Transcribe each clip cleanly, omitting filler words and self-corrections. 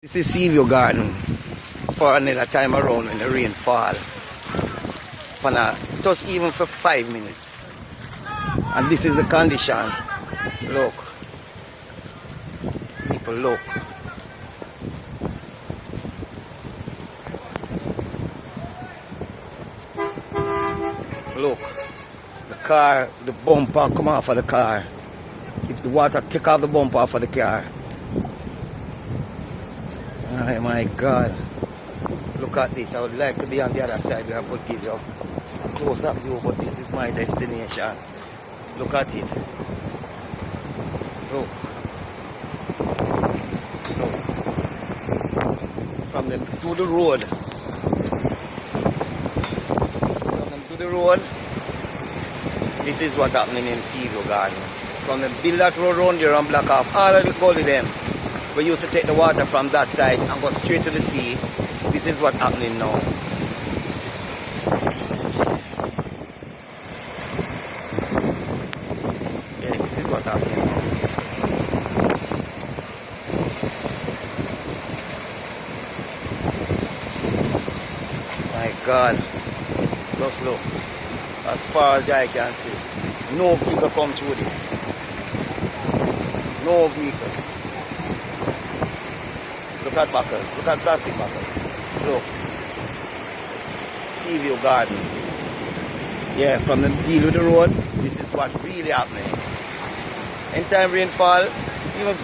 This is Seaview Garden for another time around when the rain fall. Just even for 5 minutes. And this is the condition. Look. People look. Look. The car, the bumper come off of the car. If the water kick off the bumper off of the car. Oh my God. Look at this. I would like to be on the other side where I could give you a close-up view, but this is my destination. Look at it. Look. Look. From them to the road. From them to the road. This is what's happening in Seaview Garden. From them build that road around there and block off all of the gully them. We used to take the water from that side and go straight to the sea. This is what's happening now. Yeah, this is what's happening now. My God. Just look. As far as I can see. No vehicle come through this. No vehicle. Look at buckles. Look at plastic buckles. Look. Seaview Garden. Yeah, from the deal with the road, this is what really happening. Anytime rainfall,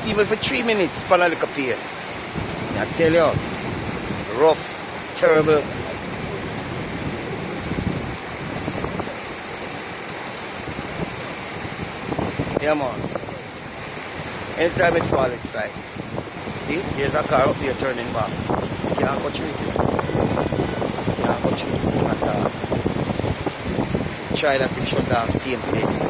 even for 3 minutes, pan a little pace. I tell you, rough, terrible. Yeah, man. Anytime it falls, it's like this. See, there's a car up here turning back. You can't go through it. You can't go through it at all. Try that to shut down same place.